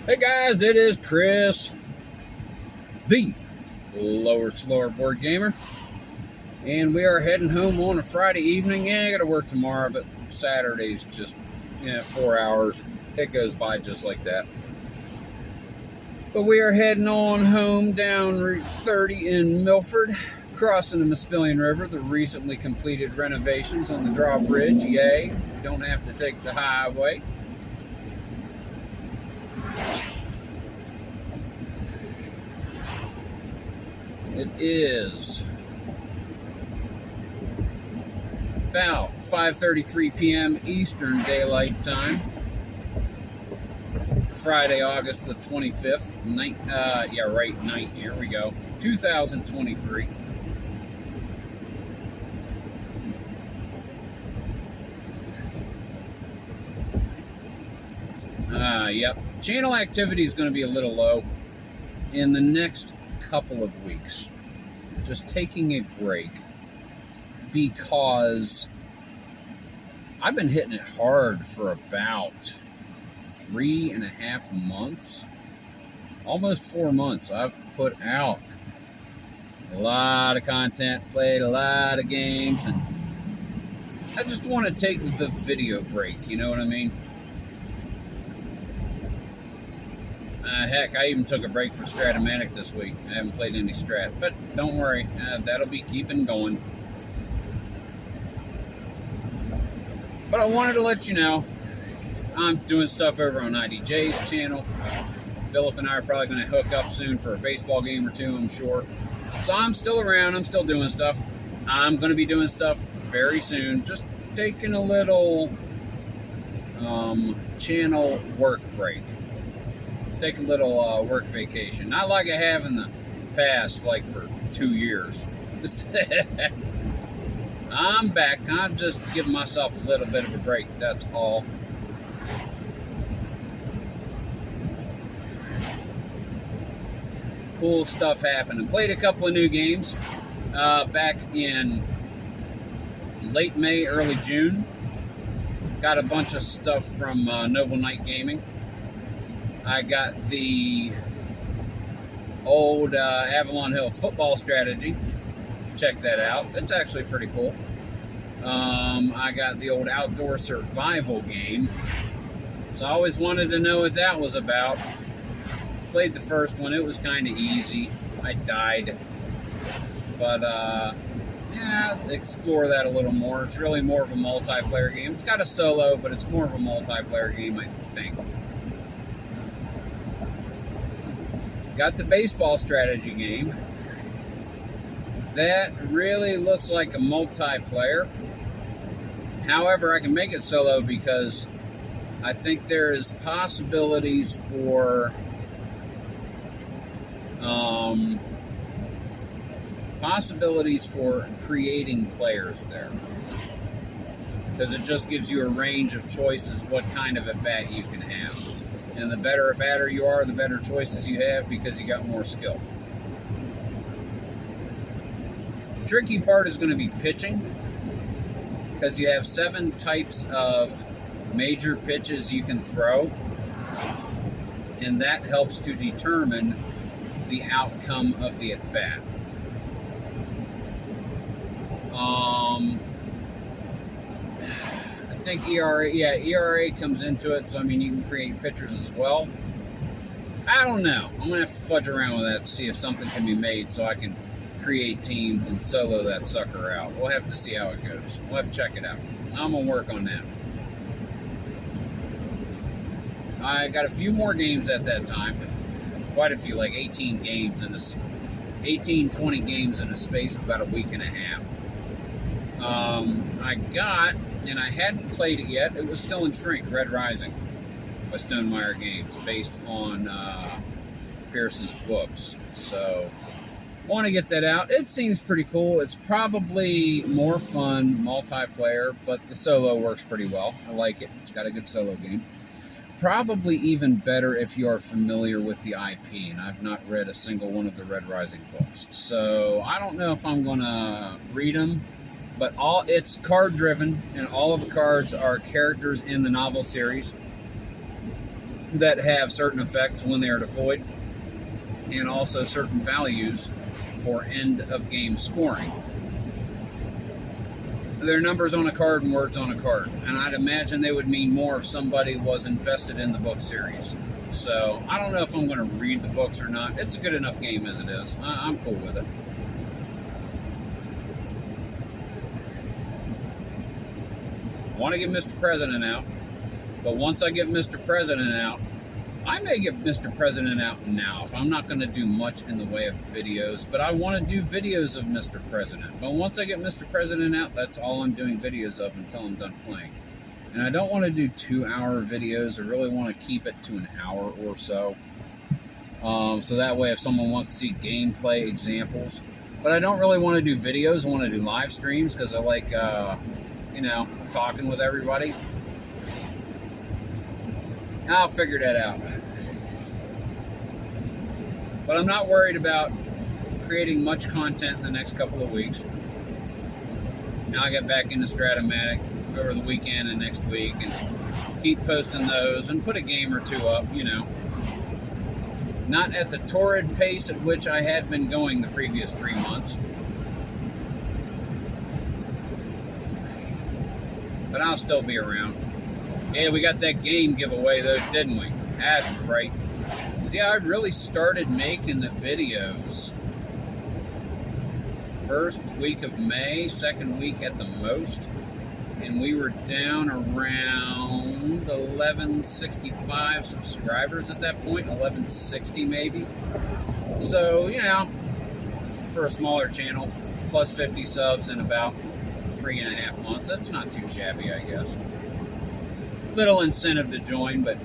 Hey guys, it is Chris, the Lower Slower Board Gamer, and we are heading home on a Friday evening. Yeah, I got to work tomorrow, but Saturday's just 4 hours. It goes by just like that. But we are heading on home down Route 30 in Milford, crossing the Maspilian River. The recently completed renovations on the drawbridge. Yay! We don't have to take the highway. It is about 5:33 p.m. Eastern Daylight Time. Friday, August the 25th. Here we go. 2023. Yep. Channel activity is going to be a little low in the next couple of weeks. Just taking a break because I've been hitting it hard for about 3.5 months, almost 4 months. I've put out a lot of content, played a lot of games, and I just want to take the video break, you know what I mean? Heck, I even took a break from Stratomatic this week. I haven't played any Strat, but don't worry, that'll be keeping going. But I wanted to let you know, I'm doing stuff over on IDJ's channel. Philip and I are probably going to hook up soon for a baseball game or two, I'm sure. So I'm still around, I'm still doing stuff. I'm going to be doing stuff very soon, just taking a little channel work break. Take a little work vacation. Not like I have in the past, like for 2 years. I'm back. I'm just giving myself a little bit of a break. That's all. Cool stuff happening. Played a couple of new games back in late May, early June. Got a bunch of stuff from Noble Knight Gaming. I got the old Avalon Hill football strategy. Check that out. It's actually pretty cool. I got the old outdoor survival game. So I always wanted to know what that was about. Played the first one. It was kind of easy. I died. But, yeah, explore that a little more. It's really more of a multiplayer game. It's got a solo, but it's more of a multiplayer game, I think. Got the baseball strategy game. That really looks like a multiplayer. However, I can make it solo because I think there is possibilities for creating players there. Because it just gives you a range of choices what kind of a bat you can have. And the better a batter you are, the better choices you have because you got more skill. The tricky part is going to be pitching because you have 7 types of major pitches you can throw, and that helps to determine the outcome of the at-bat. I think ERA comes into it, so I mean you can create pitchers as well. I don't know. I'm gonna have to fudge around with that to see if something can be made so I can create teams and solo that sucker out. We'll have to see how it goes. We'll have to check it out. I'm gonna work on that. I got a few more games at that time. Quite a few, like 18 games in this 20 games in a space of about a week and a half. I got, and I hadn't played it yet, it was still in Shrink, Red Rising by Stonemeyer Games, based on Pierce's books. So, want to get that out. It seems pretty cool. It's probably more fun multiplayer, but the solo works pretty well. I like it. It's got a good solo game. Probably even better if you are familiar with the IP, and I've not read a single one of the Red Rising books. So, I don't know if I'm going to read them. But it's card driven, and all of the cards are characters in the novel series. that have certain effects when they are deployed, and also certain values for end of game scoring. They're numbers on a card and words on a card, and I'd imagine they would mean more if somebody was invested in the book series. So I don't know if I'm going to read the books or not. It's a good enough game as it is. I'm cool with it. I want to get Mr. President out, but once I get Mr. President out, I may get Mr. President out now if I'm not going to do much in the way of videos, but I want to do videos of Mr. President. But once I get Mr. President out, that's all I'm doing videos of until I'm done playing. And I don't want to do 2-hour videos. I really want to keep it to an hour or so. So that way if someone wants to see gameplay examples. But I don't really want to do videos. I want to do live streams because I like, talking with everybody. I'll figure that out. But I'm not worried about creating much content in the next couple of weeks. Now I get back into Stratomatic over the weekend and next week and keep posting those and put a game or two up, Not at the torrid pace at which I had been going the previous 3 months. But I'll still be around. Yeah, we got that game giveaway though, didn't we? That's right. Yeah, I really started making the videos first week of May, second week at the most. And we were down around 1165 subscribers at that point, 1160 maybe. So, for a smaller channel, plus 50 subs in about 3.5 months, that's not too shabby, I guess. Little incentive to join, but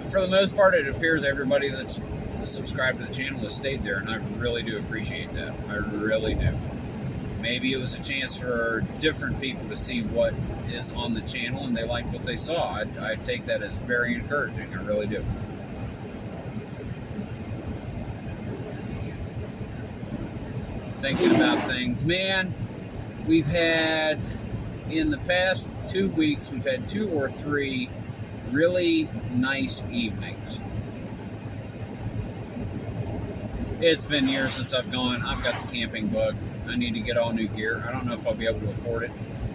for the most part, it appears everybody that's subscribed to the channel has stayed there, and I really do appreciate that. I really do. Maybe it was a chance for different people to see what is on the channel, and they liked what they saw. I take that as very encouraging. I really do. Thinking about things, man. We've had, in the past 2 weeks, we've had 2 or 3 really nice evenings. It's been years since I've gone. I've got the camping bug. I need to get all new gear. I don't know if I'll be able to afford it.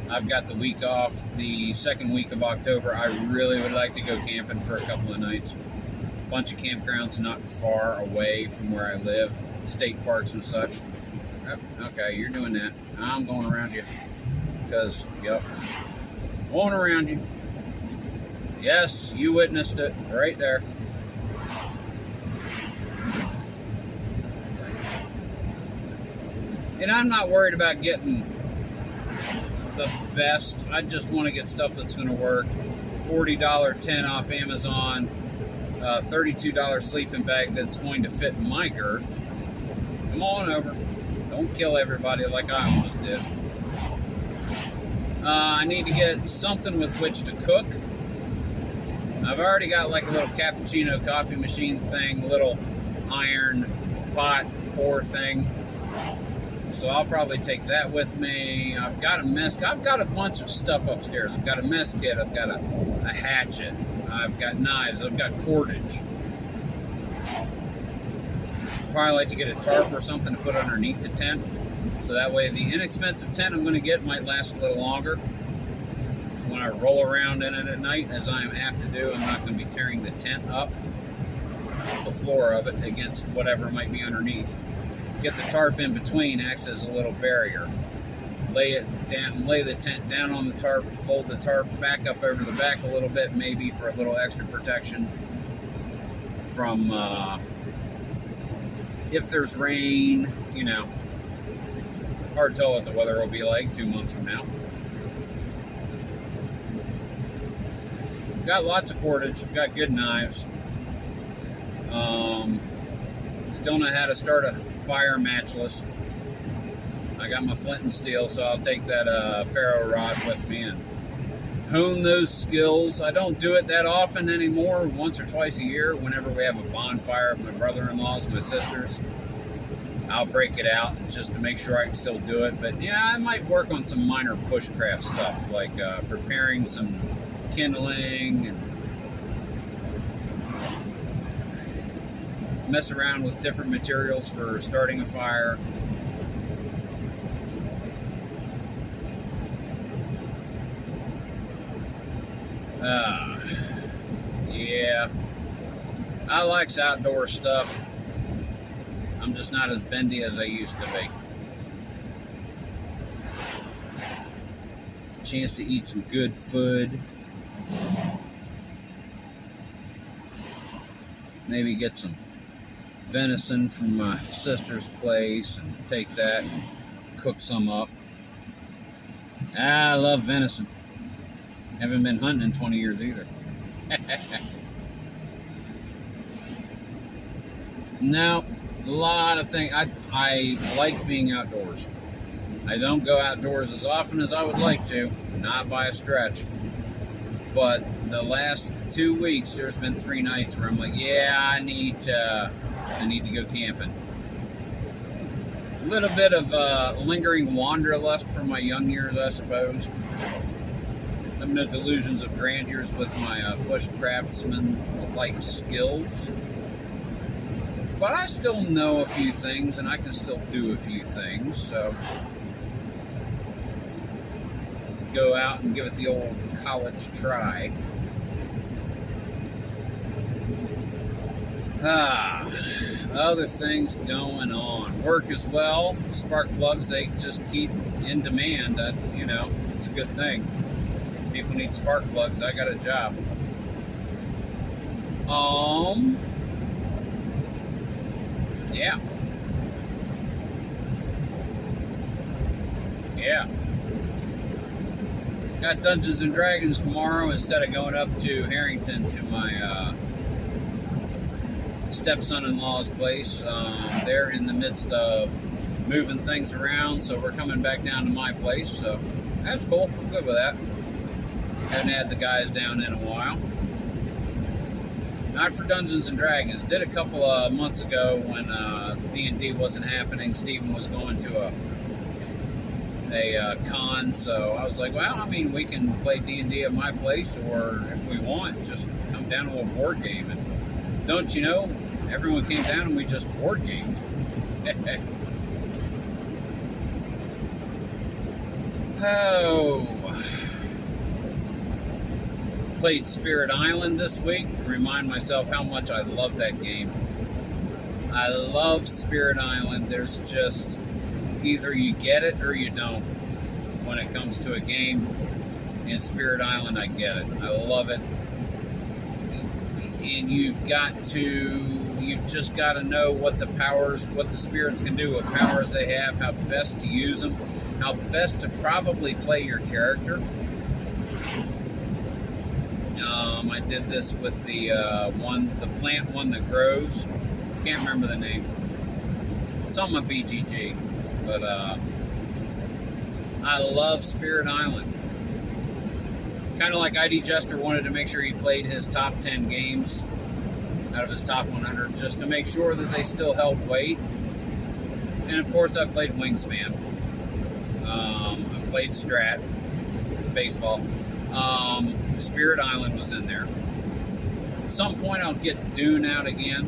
I've got the week off, the second week of October. I really would like to go camping for a couple of nights. A bunch of campgrounds not far away from where I live, state parks and such. Oh, okay, you're doing that. I'm going around you. Because, going around you. Yes, you witnessed it right there. And I'm not worried about getting the best. I just want to get stuff that's going to work. $40 tent off Amazon, $32 sleeping bag that's going to fit my girth. Come on over. Don't kill everybody like I almost did. I need to get something with which to cook. I've already got like a little cappuccino coffee machine thing, a little iron pot pour thing. So I'll probably take that with me. I've got a bunch of stuff upstairs. I've got a mess kit. I've got a hatchet. I've got knives. I've got cordage. Probably like to get a tarp or something to put underneath the tent. So that way the inexpensive tent I'm going to get might last a little longer. When I roll around in it at night, as I am apt to do, I'm not going to be tearing the tent up, the floor of it, against whatever might be underneath. Get the tarp in between, acts as a little barrier. Lay it down, lay the tent down on the tarp, fold the tarp back up over the back a little bit, maybe for a little extra protection from if there's rain, hard to tell what the weather will be like 2 months from now. Got lots of cordage, got good knives. Still know how to start a fire matchless. I got my flint and steel, so I'll take that ferro rod with me and hone those skills. I don't do it that often anymore, once or twice a year. Whenever we have a bonfire of my brother-in-laws, my sisters, I'll break it out just to make sure I can still do it. But yeah, I might work on some minor bushcraft stuff, like preparing some kindling and mess around with different materials for starting a fire. Yeah, I like outdoor stuff. I'm just not as bendy as I used to be. Chance to eat some good food. Maybe get some venison from my sister's place and take that and cook some up. I love venison. Haven't been hunting in 20 years either. Now, a lot of things. I like being outdoors. I don't go outdoors as often as I would like to, not by a stretch. But the last 2 weeks, there's been 3 nights where I'm like, yeah, I need to go camping. A little bit of lingering wanderlust from my young years, I suppose. I'm no delusions of grandeurs with my bushcraftsman-like skills. But I still know a few things, and I can still do a few things, so go out and give it the old college try. Other things going on. Work as well. Spark plugs, they just keep in demand. It's a good thing. People need spark plugs. I got a job. Yeah. Got Dungeons and Dragons tomorrow instead of going up to Harrington to my stepson-in-law's place. They're in the midst of moving things around, so we're coming back down to my place. So that's cool. I'm good with that. Haven't had the guys down in a while. Not for Dungeons and Dragons. Did a couple of months ago when D&D wasn't happening. Steven was going to a con, so I was like, well, we can play D&D at my place, or if we want, just come down to a board game. And don't you know, everyone came down and we just board gamed. Played Spirit Island this week to remind myself how much I love that game. I love Spirit Island. There's just either you get it or you don't when it comes to a game. In Spirit Island, I get it. I love it. And you've just got to know what the spirits can do, what powers they have, how best to use them, how best to probably play your character. I did this with the plant one that grows. Can't remember the name. It's on my BGG, but I love Spirit Island. Kind of like ID Jester wanted to make sure he played his top 10 games out of his top 100, just to make sure that they still held weight. And of course, I played Wingspan. I played Strat, baseball. Spirit Island was in there. At some point, I'll get Dune out again.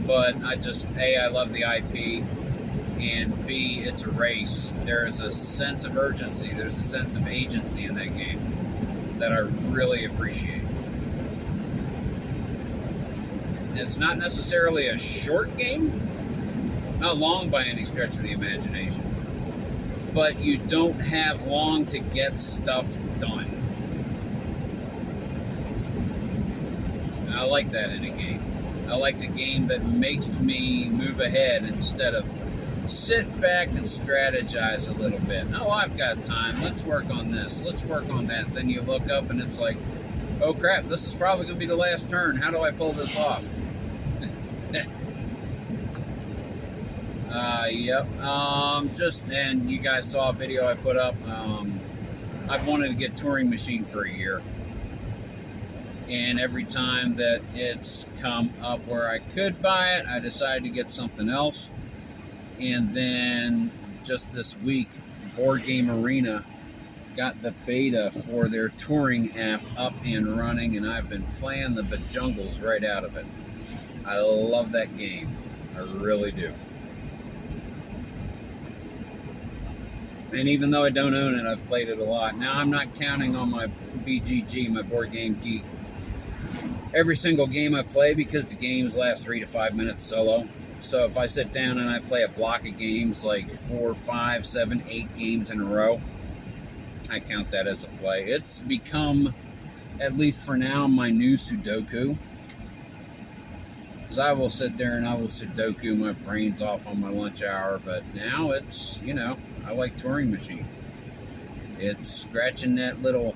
But I love the IP, and B, it's a race. There's a sense of urgency. There's a sense of agency in that game that I really appreciate. It's not necessarily a short game, not long by any stretch of the imagination, but you don't have long to get stuff done. And I like that in a game. I like the game that makes me move ahead instead of sit back and strategize a little bit. Oh, I've got time. Let's work on this. Let's work on that. Then you look up and it's like, oh crap, this is probably going to be the last turn. How do I pull this off? Yep. And you guys saw a video I put up. I've wanted to get Touring Machine for a year. And every time that it's come up where I could buy it, I decided to get something else. And then just this week, Board Game Arena got the beta for their touring app up and running, and I've been playing the bejungles right out of it. I love that game. I really do. And even though I don't own it, I've played it a lot. Now, I'm not counting on my BGG, my Board Game Geek, every single game I play, because the games last 3 to 5 minutes solo. So if I sit down and I play a block of games, like 4, 5, 7, 8 games in a row, I count that as a play. It's become, at least for now, my new Sudoku. Because I will sit there and I will Sudoku my brains off on my lunch hour, but now it's, you know, I like Turing Machine. It's scratching that little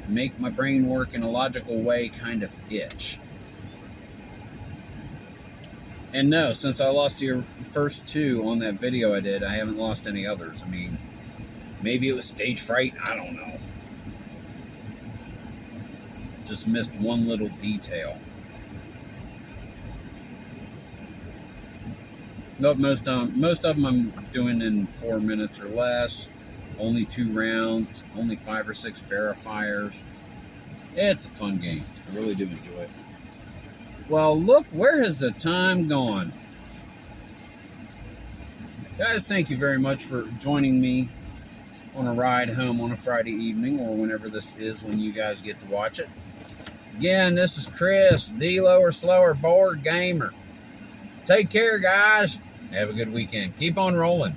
make my brain work in a logical way kind of itch. And no, since I lost your first 2 on that video I did, I haven't lost any others. I mean, maybe it was stage fright, I don't know. Just missed one little detail. But most of them I'm doing in 4 minutes or less. Only 2 rounds, only 5 or 6 verifiers. It's a fun game. I really do enjoy it. Well, look, where has the time gone? Guys, thank you very much for joining me on a ride home on a Friday evening, or whenever this is when you guys get to watch it. Again, this is Chris, the Lower Slower Board Gamer. Take care, guys. Have a good weekend. Keep on rolling.